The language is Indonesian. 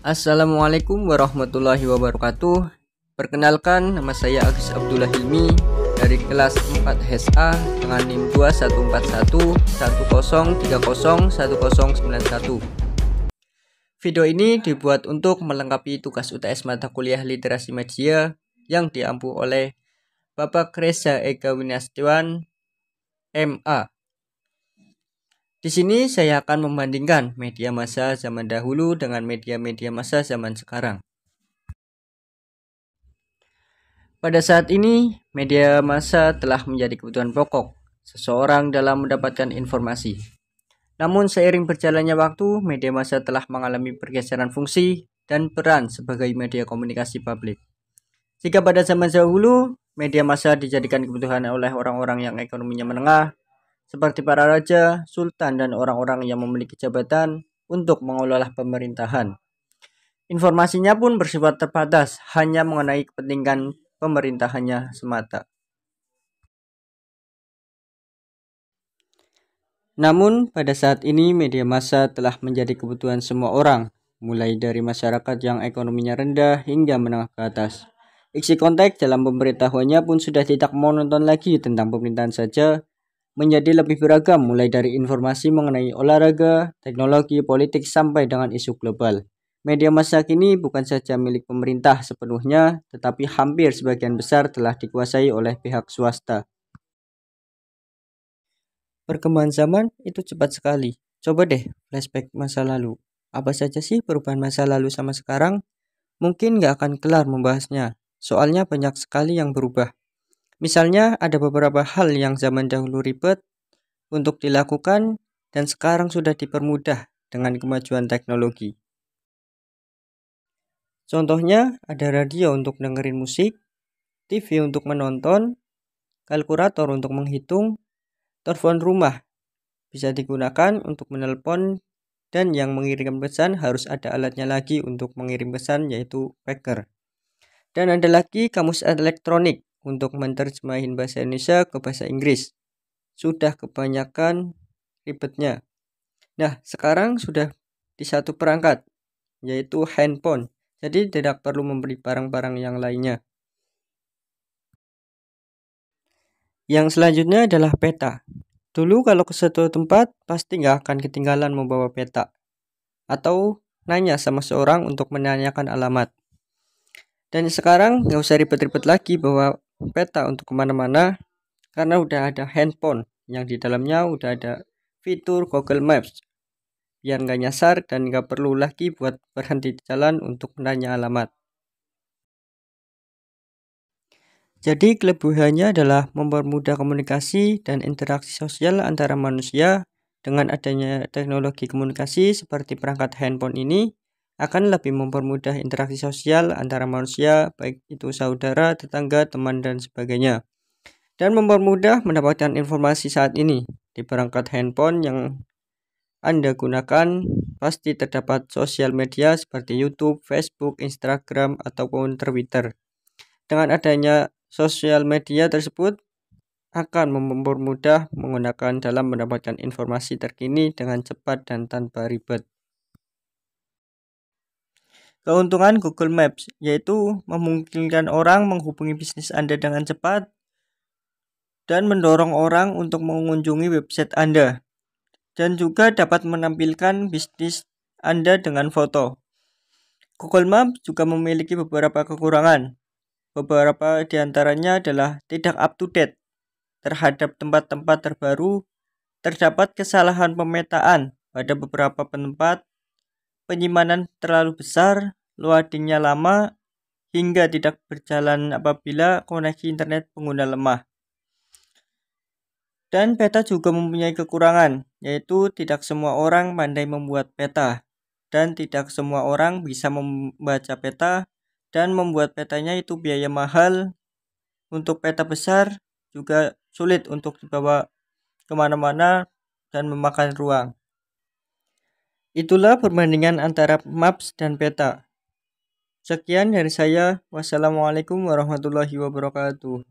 Assalamualaikum warahmatullahi wabarakatuh. Perkenalkan, nama saya Agus Abdullah Hilmi dari kelas 4 HSA dengan NIM 214110301091. Video ini dibuat untuk melengkapi tugas UTS mata kuliah literasi media yang diampu oleh Bapak Reza Ega Winastiwan, MA. Di sini saya akan membandingkan media massa zaman dahulu dengan media-media massa zaman sekarang. Pada saat ini, media massa telah menjadi kebutuhan pokok seseorang dalam mendapatkan informasi. Namun seiring berjalannya waktu, media massa telah mengalami pergeseran fungsi dan peran sebagai media komunikasi publik. Jika pada zaman dahulu, media massa dijadikan kebutuhan oleh orang-orang yang ekonominya menengah, seperti para raja, sultan, dan orang-orang yang memiliki jabatan untuk mengelola pemerintahan. Informasinya pun bersifat terbatas, hanya mengenai kepentingan pemerintahannya semata. Namun, pada saat ini media massa telah menjadi kebutuhan semua orang, mulai dari masyarakat yang ekonominya rendah hingga menengah ke atas. Isi konteks dalam pemberitahuannya pun sudah tidak monoton lagi tentang pemerintahan saja, menjadi lebih beragam mulai dari informasi mengenai olahraga, teknologi, politik, sampai dengan isu global. Media massa kini bukan saja milik pemerintah sepenuhnya, tetapi hampir sebagian besar telah dikuasai oleh pihak swasta. Perkembangan zaman itu cepat sekali. Coba deh flashback masa lalu. Apa saja sih perubahan masa lalu sama sekarang? Mungkin nggak akan kelar membahasnya, soalnya banyak sekali yang berubah. Misalnya ada beberapa hal yang zaman dahulu ribet untuk dilakukan dan sekarang sudah dipermudah dengan kemajuan teknologi. Contohnya ada radio untuk dengerin musik, TV untuk menonton, kalkulator untuk menghitung, telepon rumah bisa digunakan untuk menelpon, dan yang mengirim pesan harus ada alatnya lagi untuk mengirim pesan, yaitu faxer. Dan ada lagi kamus elektronik untuk menerjemahin bahasa Indonesia ke bahasa Inggris. Sudah kebanyakan ribetnya. Nah, sekarang sudah di satu perangkat, yaitu handphone. Jadi tidak perlu membeli barang-barang yang lainnya. Yang selanjutnya adalah peta. Dulu kalau ke suatu tempat, pasti nggak akan ketinggalan membawa peta. Atau nanya sama seorang untuk menanyakan alamat. Dan sekarang nggak usah ribet-ribet lagi bawa peta untuk kemana-mana, karena udah ada handphone yang di dalamnya udah ada fitur Google Maps, biar nggak nyasar dan nggak perlu lagi buat berhenti di jalan untuk menanya alamat. Jadi kelebihannya adalah mempermudah komunikasi dan interaksi sosial antara manusia. Dengan adanya teknologi komunikasi seperti perangkat handphone ini, akan lebih mempermudah interaksi sosial antara manusia, baik itu saudara, tetangga, teman, dan sebagainya. Dan mempermudah mendapatkan informasi saat ini. Di perangkat handphone yang Anda gunakan, pasti terdapat sosial media seperti YouTube, Facebook, Instagram, ataupun Twitter. Dengan adanya sosial media tersebut, akan mempermudah menggunakan dalam mendapatkan informasi terkini dengan cepat dan tanpa ribet. Keuntungan Google Maps yaitu memungkinkan orang menghubungi bisnis Anda dengan cepat dan mendorong orang untuk mengunjungi website Anda, dan juga dapat menampilkan bisnis Anda dengan foto. Google Maps juga memiliki beberapa kekurangan. Beberapa di antaranya adalah tidak up to date terhadap tempat-tempat terbaru, terdapat kesalahan pemetaan pada beberapa tempat, penyimpanan terlalu besar, loadingnya lama, hingga tidak berjalan apabila koneksi internet pengguna lemah. Dan peta juga mempunyai kekurangan, yaitu tidak semua orang pandai membuat peta, dan tidak semua orang bisa membaca peta, dan membuat petanya itu biaya mahal. Untuk peta besar juga sulit untuk dibawa kemana-mana dan memakan ruang. Itulah perbandingan antara maps dan peta. Sekian dari saya. Wassalamualaikum warahmatullahi wabarakatuh.